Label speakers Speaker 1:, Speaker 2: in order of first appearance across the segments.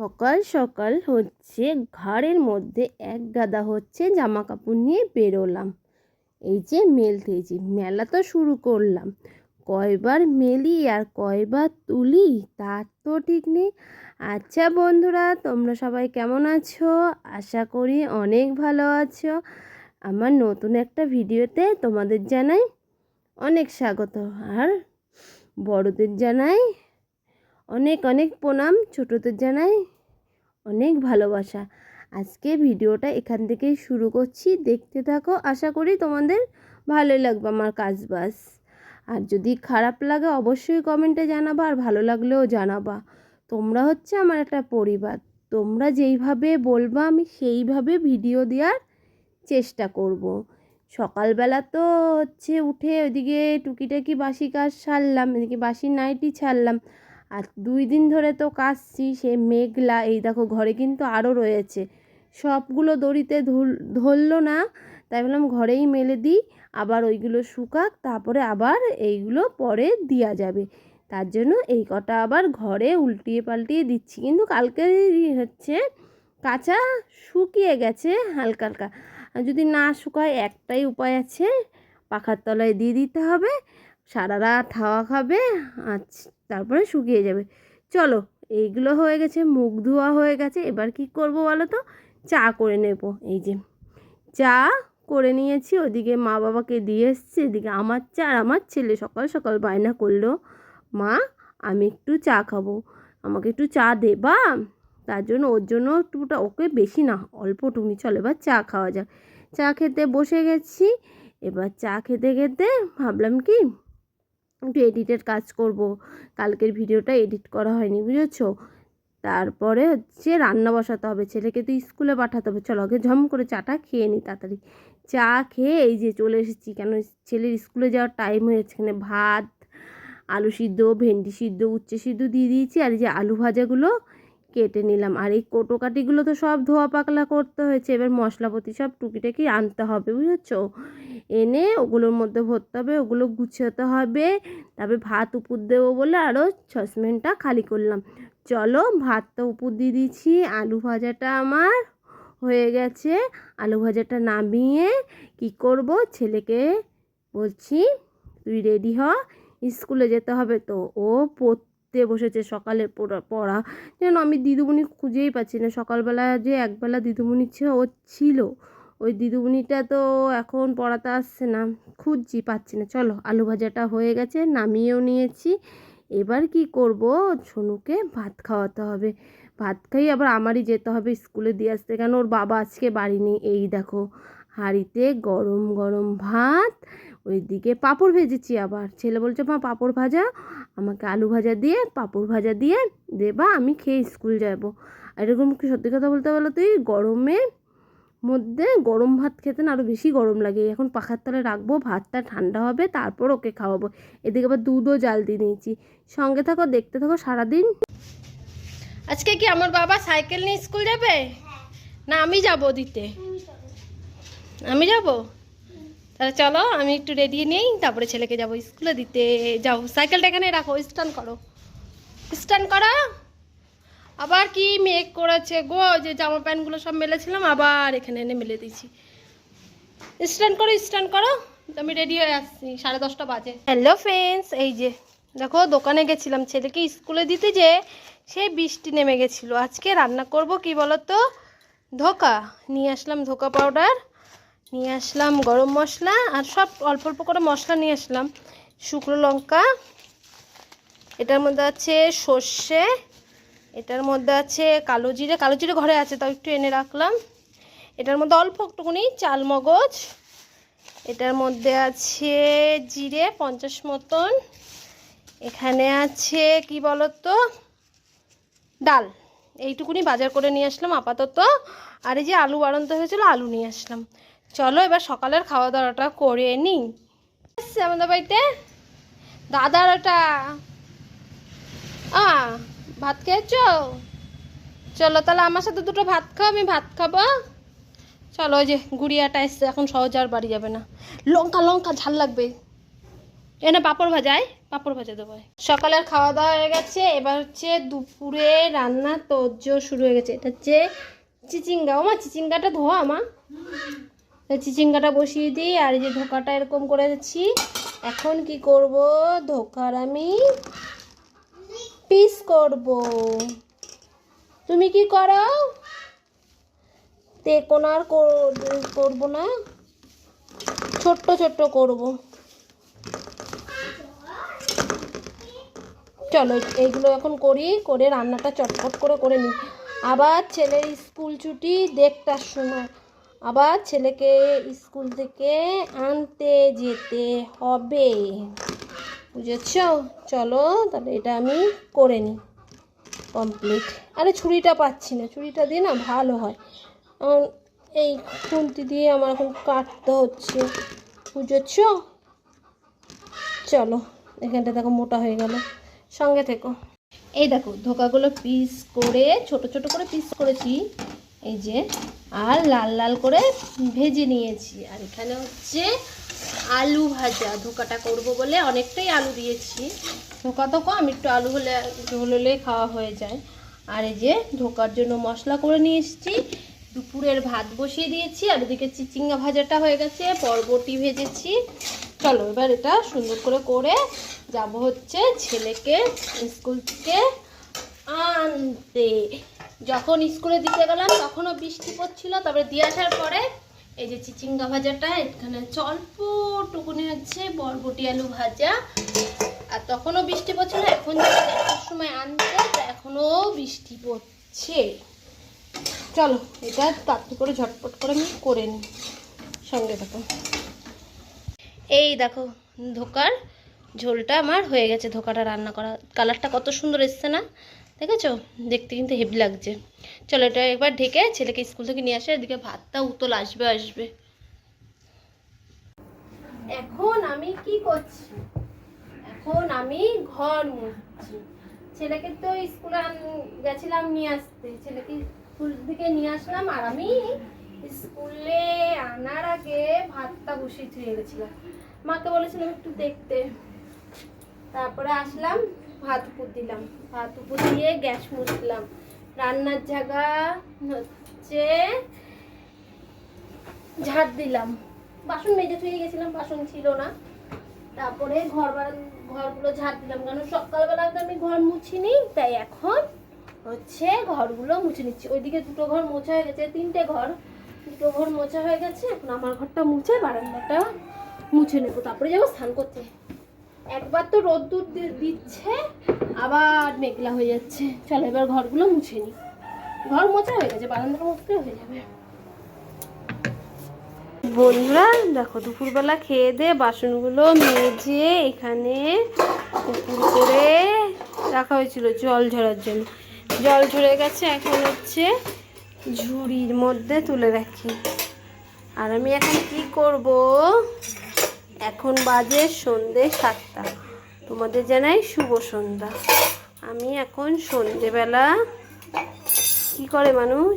Speaker 1: সকাল সকাল হচ্ছে ঘাড়ের মধ্যে এক গাদা হচ্ছে জামা কাপড় নিয়ে বেরোলাম। এই যে মেলতেছি, মেলা তো শুরু করলাম। কয়বার মেলি আর কয়বার তুলি তার তো ঠিক নেই। আচ্ছা বন্ধুরা, তোমরা সবাই কেমন আছো? আশা করি অনেক ভালো আছো। আমার নতুন একটা ভিডিওতে তোমাদের জানাই অনেক স্বাগত, আর বড়দের জানাই অনেক অনেক প্রণাম, ছোটদের জানাই অনেক ভালোবাসা। আজকে ভিডিওটা এখান থেকেই শুরু করছি, দেখতে থাকো। আশা করি তোমাদের ভালোই লাগবে আমার কাজবাজ। আর যদি খারাপ লাগে অবশ্যই কমেন্টে জানাবা, আর ভালো লাগলেও জানাবা। তোমরা হচ্ছে আমার একটা পরিবার, তোমরা যেইভাবে বলবা আমি সেইভাবে ভিডিও দেওয়ার চেষ্টা করব। সকালবেলা তো হচ্ছে উঠে ওইদিকে টুকিটাকি বাসি কাজ সারলাম, এদিকে বাসি নাইটি ছাড়লাম। আর 2 দিন ধরে তো কাচছি, সে মেঘলা। এই দেখো ঘরে কিন্তু আরও রয়েছে, সবগুলো দড়িতে ধরলো না, তাই বললাম ঘরেই মেলে দিই, আবার ওইগুলো শুকাক, তারপরে আবার এইগুলো পরে দেওয়া যাবে। তার জন্য এই কটা আবার ঘরে উল্টিয়ে পাল্টিয়ে দিচ্ছি। কিন্তু কালকে হচ্ছে কাঁচা শুকিয়ে গেছে হালকা হালকা। আর যদি না শুকায় একটাই উপায় আছে, পাখার তলায় দিয়ে দিতে হবে, সারা রাত হাওয়া খাবে, আচ্ছা তারপরে শুকিয়ে যাবে। চলো, এইগুলো হয়ে গেছে, মুখ ধোয়া হয়ে গেছে। এবার কি করব বলো তো? চা করে নেব। এই যে চা করে নিয়েছি, ওদিকে মা বাবাকে দিয়ে এসছি, এদিকে আমার চা। আর আমার ছেলে সকাল সকাল বায়না করলো, মা আমি একটু চা খাবো, আমাকে একটু চা দেবা? তার জন্য ওর জন্য একটুটা, ওকে বেশি না অল্পটুকুনি, চলো এবার চা খাওয়া যাক। চা খেতে বসে গেছি। এবার চা খেতে খেতে ভাবলাম কি একটু এডিটের কাজ করব। কালকের ভিডিওটা এডিট করা হয়নি, বুঝেছো? তারপরে হচ্ছে রান্না বসাতে হবে, ছেলেকে তো স্কুলে পাঠাতে হবে। চলো আগে ঝম করে চাটা খেয়ে নিই তাড়াতাড়ি। চা খেয়ে এই যে চলে এসেছি, কেন ছেলের স্কুলে যাওয়ার টাইম হয়েছে। এখানে ভাত, আলু সিদ্ধ, ভেন্ডি সিদ্ধ, উচ্ছে সিদ্ধ দিয়ে দিয়েছি। আর এই যে আলু ভাজাগুলো কেটে নিলাম। আর এই কোটোকাটিগুলো তো সব ধোয়া পাকলা করতে হয়েছে। এবার মশলাপাতি সব টুকিটাকি আনতে হবে, বুঝেছো? এনে ওগুলোর মধ্যে ভরতে হবে, ওগুলো গুছাতে হবে। তারপরে ভাত উপর দেবো বলে আরও সসপ্যানটা খালি করলাম। চলো ভাতটা উপর দিয়ে দিচ্ছি। আলু ভাজাটা আমার হয়ে গেছে। আলু ভাজাটা নামিয়ে কি করব, ছেলেকে বলছি তুই রেডি হ, স্কুলে যেতে হবে। তো ও পড়তে বসেছে, সকালে পড়া যেন আমি দিদিমণি খুঁজেই পাচ্ছি না। সকালবেলা যে একবেলা দিদিমণি ছিল, ওই দিদিমণিটা তো এখন পড়াতে আসছে না, খুঁজছি পাচ্ছি না। চলো আলু ভাজাটা হয়ে গেছে, নামিয়েও নিয়েছি। এবার কি করব, ছোনুকে ভাত খাওয়াতে হবে। ভাত খাই আবার আমারই যেতে হবে স্কুলে দিয়ে আসতে, কেন ওর বাবা আজকে বাড়ি নেই। এই দেখো হাঁড়িতে গরম গরম ভাত, ওইদিকে পাঁপড় ভেজেছি। আবার ছেলে বলছে মা পাঁপড় ভাজা, আমাকে আলু ভাজা দিয়ে পাঁপড় ভাজা দিয়ে দেবা, আমি খেয়ে স্কুল যাব। আর এরকম কি সত্যি কথা বলতে বলো তুই, গরমে মধ্যে গরম ভাত খেতে না আরও বেশি গরম লাগে। এখন পাখার তলায় রাখবো, ভাতটা ঠান্ডা হবে, তারপর ওকে খাওয়াবো। এদিকে আবার দুধও জাল দিয়ে নিয়েছি। সঙ্গে থাকো, দেখতে থাকো সারাদিন। আজকে কি আমার বাবা সাইকেল নিয়ে স্কুল যাবে? না আমি যাব দিতে? আমি যাব? তাহলে চলো আমি একটু রেডি নেই, তারপরে ছেলেকে যাব স্কুলে দিতে। যাও সাইকেলটা এখানে রাখো, স্ট্যান্ড করো, স্ট্যান্ড করো। আবার কি মেঘ করেছে গো, যে জামা প্যান্টগুলো সব মেলেছিলাম আবার এখানে এনে মেলে দিয়েছি। স্ট্যান্ড করো, স্ট্যান্ড করো। আমি রেডি হয়ে আসছি, 10:30 বাজে। হ্যালো ফ্রেন্ডস, এই যে দেখো দোকানে গেছিলাম ছেলেকে স্কুলে দিতে, যে সেই বৃষ্টি নেমে গেছিলো। আজকে রান্না করব কি বলো তো, ধোকা নিয়ে আসলাম, ধোকা পাউডার নিয়ে আসলাম, গরম মশলা আর সব অল্প অল্প করে মশলা নিয়ে আসলাম, শুকনো লঙ্কা, এটার মধ্যে আছে সর্ষে, এটার মধ্যে আছে কালো জিরে। কালো জিরে ঘরে আছে, তাও একটু এনে রাখলাম। এটার মধ্যে অল্প একটুকুনি চাল মগজ, এটার মধ্যে আছে জিরে 50 মতন, এখানে আছে কি বলতো ডাল। এইটুকুনি বাজার করে নিয়ে আসলাম আপাতত। আর এই যে আলু বাড়ন্ত হয়েছিল, আলু নিয়ে আসলাম। চলো এবার সকালের খাওয়া দাওয়াটা করে নিই। আমাদের বাড়িতে দাদার ওটা ভাত খেয়েছো? চলো তাহলে আমার সাথে দুটো ভাত খাও, আমি ভাত খাবো। চলো, ওই যে গুড়িয়াটা এসছে, এখন সহজে আর বাড়ি যাবে না। লঙ্কা লঙ্কা ঝাল লাগবে। এনে পাঁপড় ভাজায় পাঁপড় ভাজা দেবো। সকালের খাওয়া দাওয়া হয়ে গেছে, এবার হচ্ছে দুপুরে রান্না তোড়জোড় শুরু হয়ে গেছে। এটা হচ্ছে চিচিঙ্গা। ও মা, চিচিঙ্গাটা ধোয়া মা। চিচিঙ্গাটা বসিয়ে দিই। আর এই যে ধোকাটা এরকম করে দিচ্ছি। এখন কি করব, ধোকার আমি পিস করব। তুমি কি করো? তেকোনার করব না, ছোট্ট ছোট্ট করব। চলো এইগুলো এখন করি, করে রান্নাটা চটপট করে নিই। আবার ছেলের স্কুল ছুটি 1:30টার সময়, আবার ছেলেকে স্কুল থেকে আনতে যেতে হবে, বুঝেছ? চলো তাহলে এটা আমি করে নিই কমপ্লিট। আরে ছুরিটা পাচ্ছি না, ছুরিটা দিয়ে না ভালো হয়। এই খুন্তি দিয়ে আমার এখন কাটতে হচ্ছে, বুঝেছ? চলো, এখানটা দেখো মোটা হয়ে গেল, সঙ্গে থেকো। এই দেখো ধোকাগুলো পিস করে ছোট ছোট করে পিস করেছি, এই যে, আর লাল লাল করে ভেজে নিয়েছি। আর এখানে হচ্ছে আলু ভাজা, ধোকাটা করব বলে অনেকটাই আলু দিয়েছি। ধোকা তো কম, একটু আলু হলে ঝোল হলে খাওয়া হয়ে যায়। আর এই যে ধোকার জন্য মশলা করে নিয়ে এসেছি। দুপুরের ভাত বসিয়ে দিয়েছি, আর এদিকে চিচিঙ্গা ভাজাটা হয়ে গেছে, বরবটি ভেজেছি। চলো এবার এটা সুন্দর করে যাব হচ্ছে ছেলেকে স্কুল থেকে আনতে। যখন স্কুলে দিতে গেলাম তখনও বৃষ্টি পড়ছিল, তারপরে দিয়ে আসার পরে এই যে চিচিঙ্গা ভাজাটা এখানে অল্পটুকুনি হচ্ছে বরবটি আলু ভাজা, আর তখনও বৃষ্টি পড়ছিল। এখন যাওয়ার সময় আনতে, এখনও বৃষ্টি পড়ছে। চলো এটা তাড়াতাড়ি করে ঝটপট করে আমি করে নিই, সঙ্গে দেখো। এই দেখো ধোকার ঝোলটা আমার হয়ে গেছে। ধোকাটা রান্না করা, কালারটা কত সুন্দর এসছে না, দেখেছো? দেখতে কিন্তু হেভি লাগছে। চলো এটা একবার ঢেকে ছেলেকে স্কুল থেকে নিয়ে আসে, এদিকে ভাতটা উতল আসবে। এখন আমি কি করছি, এখন আমি ঘর মুছছি। ছেলেকে তো স্কুলে গেছিলাম নিয়ে আসতে, ছেলেকে স্কুল থেকে নিয়ে আসলাম। আর আমি স্কুলে আনার আগে ভাতটা বসিয়ে ধুয়ে গেছিলাম, মাকে বলেছিলাম একটু দেখতে। তারপরে আসলাম, ভাত উপর দিলাম, ভাত উপর দিয়ে গ্যাস মুছলাম। রান্নার জায়গা হচ্ছে ঝাড় দিলাম, বাসন মেজে ধুয়ে গেছিলাম, বাসন ছিল না। তারপরে ঘরগুলো ঝাড় দিলাম, কারণ সকালবেলা তো আমি ঘর মুছিনি, তাই এখন হচ্ছে ঘরগুলো মুছে নিচ্ছি। ওইদিকে 2টো ঘর মোছা হয়ে গেছে, 3টে ঘর, 2টো ঘর মোছা হয়ে গেছে। এখন আমার ঘরটা মুছে বারান্দাটা মুছে নেবো, তারপরে যাবো স্নান করতে। একবার তো রোদ্দুর দিচ্ছে, আবার মেঘলা হয়ে যাচ্ছে। চলো এবার ঘরগুলো মুছে নিই। ঘর মোছা হয়ে গেছে, বারান্দাটা মুছতে হয়ে যাবে। বন্ধুরা দেখো, দুপুরবেলা খেয়ে দিয়ে বাসনগুলো মেজে এখানে পুকুর করে রাখা হয়েছিল জল ঝরার জন্য। জল ঝরে গেছে, এখন হচ্ছে ঝুড়ির মধ্যে তুলে রাখি। আর আমি এখন কি করব, এখন বাজে সন্ধে 7টা। তোমাদের জানাই শুভ সন্ধ্যা। আমি এখন সন্ধেবেলা কি করে মানুষ,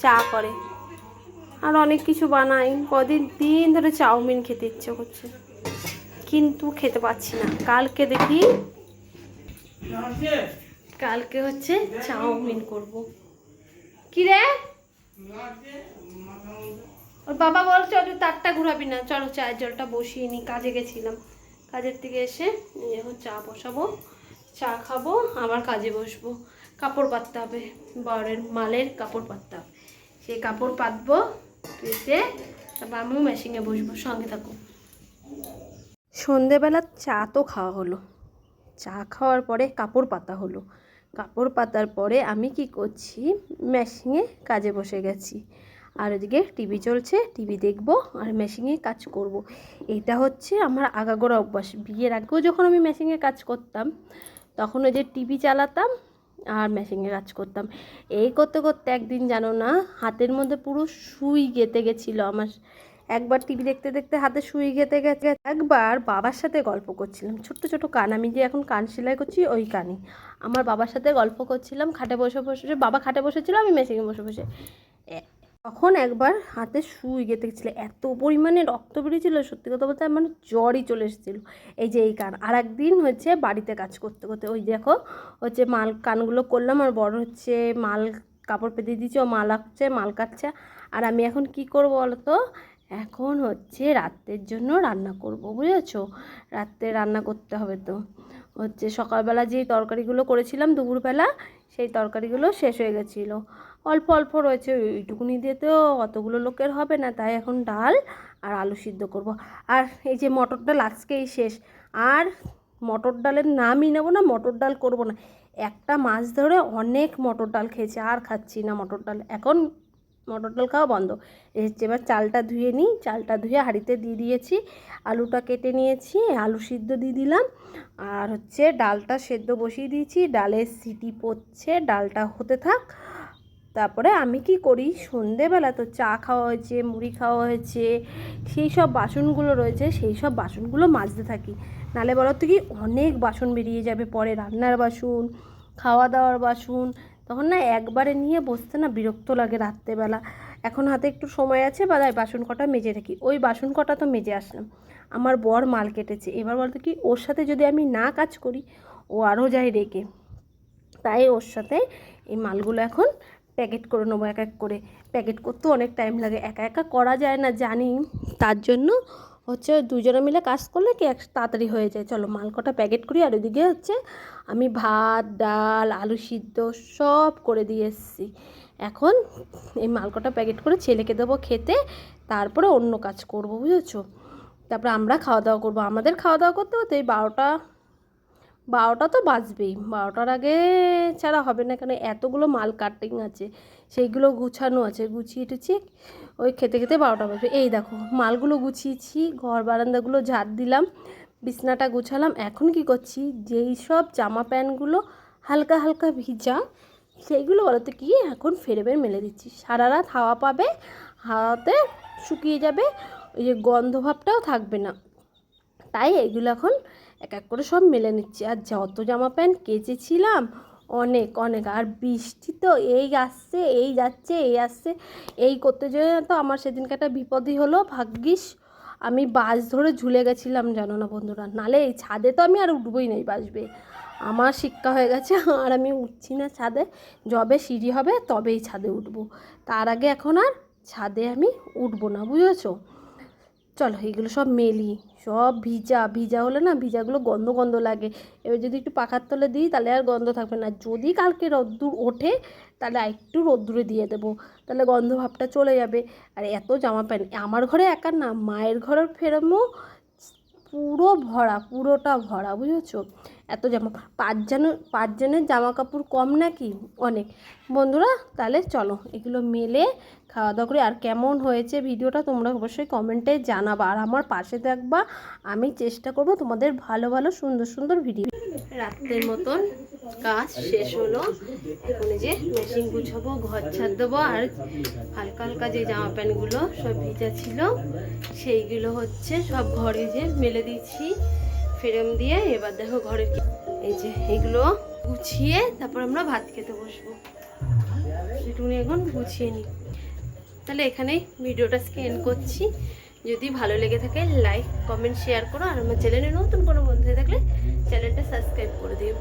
Speaker 1: চা করে আর অনেক কিছু বানাই। দিন ধরে চাউমিন খেতে ইচ্ছে করছে, কিন্তু খেতে পাচ্ছি না। কালকে দেখি, কালকে হচ্ছে চাউমিন করব। কি রে, ওর বাবা বলছে তুই তারটা ঘুরাবি না, চলো চায়ের জলটা বসিয়ে নি। কাজে গেছিলাম, কাজের থেকে এসে এখন চা বসাবো, চা খাবো, আবার কাজে বসবো। কাপড় পাততে হবে, বরের মালের কাপড় পাততে হবে, সেই কাপড় পাতবো তুইতে, তারপর আমিও মেশিনে বসবো, সঙ্গে থাকো। সন্ধেবেলা চা তো খাওয়া হলো, চা খাওয়ার পরে কাপড় পাতা হলো। কাপড় পাতার পরে আমি কি করছি, মেশিনে কাজে বসে গেছি। আর ওদিকে টিভি চলছে, টিভি দেখবো আর মেশিনে কাজ করব। এটা হচ্ছে আমার আগাগোড়া অভ্যাস। বিয়ের আগেও যখন আমি মেশিনে কাজ করতাম, তখন ওই যে টিভি চালাতাম আর মেশিনে কাজ করতাম। এই করতে করতে একদিন জানো না, হাতের মধ্যে পুরো সুই গেঁথে গেছিলো আমার। একবার টিভি দেখতে দেখতে হাতে সুই গেঁথে গেছে। একবার বাবার সাথে গল্প করছিলাম, ছোট্ট ছোট কান, আমি যে এখন কান সেলাই করছি ওই কানে। আমার বাবার সাথে গল্প করছিলাম খাটে বসে বসে, বাবা খাটে বসেছিল, আমি মেশিনে বসে বসে। তখন একবার হাতে সুই গেঁথে গেছিলো, এত পরিমাণে রক্ত বেরিয়েছিল, সত্যি কথা বলতে মানে জ্বরই চলে এসেছিলো। এই যে এই কান, আর একদিন হচ্ছে বাড়িতে কাজ করতে করতে ওই দেখো হচ্ছে মাল কানগুলো করলাম, আর বড় হচ্ছে মাল কাপড় পেতে দিয়েছি, ও মাল আঁকছে, মাল কাটছে। আর আমি এখন কি করবো বলো তো, এখন হচ্ছে রাত্রের জন্য রান্না করব, বুঝেছো? রাত্রে রান্না করতে হবে তো হচ্ছে সকালবেলা যেই তরকারিগুলো করেছিলাম দুপুরবেলা, সেই তরকারিগুলো শেষ হয়ে গেছিলো, অল্প অল্প রয়েছে, ওইটুকুনি দিয়ে তো অতগুলো লোকের হবে না, তাই এখন ডাল আর আলু সিদ্ধ করব। আর এই যে মটর ডাল আজকেই শেষ, আর মটর ডালের নামই নেবো না, মটর ডাল করব না। একটা মাস ধরে অনেক মটর ডাল খেয়েছি, আর খাচ্ছি না মটর ডাল, এখন মটর ডাল খাওয়া বন্ধ। এবার চালটা ধুয়ে নিই, চালটা ধুয়ে হাঁড়িতে দিয়ে দিয়েছি, আলুটা কেটে নিয়েছি, আলু সিদ্ধ দিয়ে দিলাম, আর হচ্ছে ডালটা সেদ্ধ বসিয়ে দিয়েছি, ডালের সিটি পড়ছে, ডালটা হতে থাক। তারপরে আমি কি করি, সন্ধেবেলা তো চা খাওয়া হয়েছে, মুড়ি খাওয়া হয়েছে, সেই সব বাসনগুলো রয়েছে, সেই সব বাসনগুলো মাজতে থাকি। নালে বলো তো কি অনেক বাসন বেরিয়ে যাবে পরে, রান্নার বাসন, খাওয়া দাওয়ার বাসন, তখন না একবারে নিয়ে বসতে না বিরক্ত লাগে রাত্রেবেলা। এখন হাতে একটু সময় আছে, বা বাসন কটা মেজে রাখি, ওই বাসন কটা তো মেজে আসলাম। আমার বর মাল কেটেছে, এবার বলতো কি ওর সাথে যদি আমি না কাজ করি ও আরও যায় রেগে, তাই ওর সাথে এই মালগুলো এখন প্যাকেট করে নেবো এক এক করে। প্যাকেট করতেও অনেক টাইম লাগে, একা একা করা যায় না জানি, তার জন্য হচ্ছে দুজনে মিলে কাজ করলে কি এক তাড়াতাড়ি হয়ে যায়। চলো মাল কটা প্যাকেট করি, আর ওইদিকে হচ্ছে আমি ভাত ডাল আলু সিদ্ধ সব করে দিয়ে এসেছি। এখন এই মাল কটা প্যাকেট করে ছেলেকে দেবো খেতে, তারপরে অন্য কাজ করব, বুঝেছো? তারপরে আমরা খাওয়া দাওয়া করবো, আমাদের খাওয়া দাওয়া করতে হতে এই 12টা তো বাজবেই, 12টার আগে ছাড়া হবে না, কেন এতগুলো মাল কাটিং আছে, সেইগুলো গুছানো আছে, গুছিয়ে টুছিয়ে ওই খেতে খেতে 12টা বাজবে। এই দেখো মালগুলো গুছিয়েছি, ঘর বারান্দাগুলো ঝাড় দিলাম, বিছনাটা গুছালাম। এখন কি করছি, যেই সব জামা প্যান্টগুলো হালকা হালকা ভিজা, সেইগুলো বলতে কি এখন ফেরে মেলে দিচ্ছি, সারা রাত হাওয়া পাবে, হাওয়াতে শুকিয়ে যাবে, ওই যে গন্ধভাবটাও থাকবে না, তাই এগুলো এখন এক এক করে সব মেলে নিচ্ছি। আর যত জামা প্যান্ট কেচেছিলাম অনেক অনেক, আর বৃষ্টি তো এই আসছে এই যাচ্ছে এই আসছে, এই করতে যেয়ে তো আমার সেদিনকে একটা বিপদই হলো, ভাগ্যিস আমি বাস ধরে ঝুলে গেছিলাম জানো না বন্ধুরা, নালে এই ছাদে তো আমি আর উঠবোই নাই, বাসবে আমার শিক্ষা হয়ে গেছে, আর আমি উঠছি না ছাদে, যবে সিঁড়ি হবে তবেই ছাদে উঠবো, তার আগে এখন আর ছাদে আমি উঠবো না, বুঝেছো? চলো এইগুলো সব মেলি, সব ভিজা ভিজা হলে না ভিজাগুলো গন্ধ গন্ধ লাগে, এবার যদি একটু পাখার তলে দিই তাহলে আর গন্ধ থাকবে না, যদি কালকে রোদ্দুর ওঠে তাহলে একটু রোদ্দুরে দিয়ে দেবো, তাহলে গন্ধ ভাবটা চলে যাবে। আর এত জামা প্যান্ট আমার ঘরে একার না, মায়ের ঘরের ফেরামো পুরো ভরা, পুরোটা ভরা, বুঝেছো? এত জামা, পাঁচজনের জামা কাপড় কম নাকি, অনেক। বন্ধুরা তাহলে চলো এগুলো মেলে খাওয়া দাওয়া করি, আর কেমন হয়েছে ভিডিওটা তোমরা অবশ্যই কমেন্টে জানাবা, আর আমার পাশে থাকবা, আমি চেষ্টা করব তোমাদের ভালো ভালো সুন্দর সুন্দর ভিডিও। রাত্রের মতন কাজ শেষ হলো, এখন এই যে মেশিন গুছাবো, ঘর ছাড় দেবো, আর হালকা হালকা যে জামা প্যান্টগুলো সব ভিজা ছিল সেইগুলো হচ্ছে সব ঘরে যে মেলে দিয়েছি ফ্রেম দিয়ে। এবার দেখো ঘরের এই যে এগুলো গুছিয়ে তারপর আমরা ভাত খেতে বসবো, সেটুকুনি এখন গুছিয়ে নিই। তাহলে এখানেই ভিডিওটা স্ক্যান করছি, যদি ভালো লেগে থাকে লাইক কমেন্ট শেয়ার করো, আর আমার চ্যানেলে নতুন কোনো বন্ধু হয়ে থাকলে চ্যানেলটা সাবস্ক্রাইব করে দিও।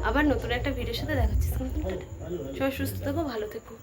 Speaker 1: আবার নতুন একটা ভিডিওর সাথে দেখা হচ্ছে, সবাই সুস্থ থেকো, ভালো থেকো।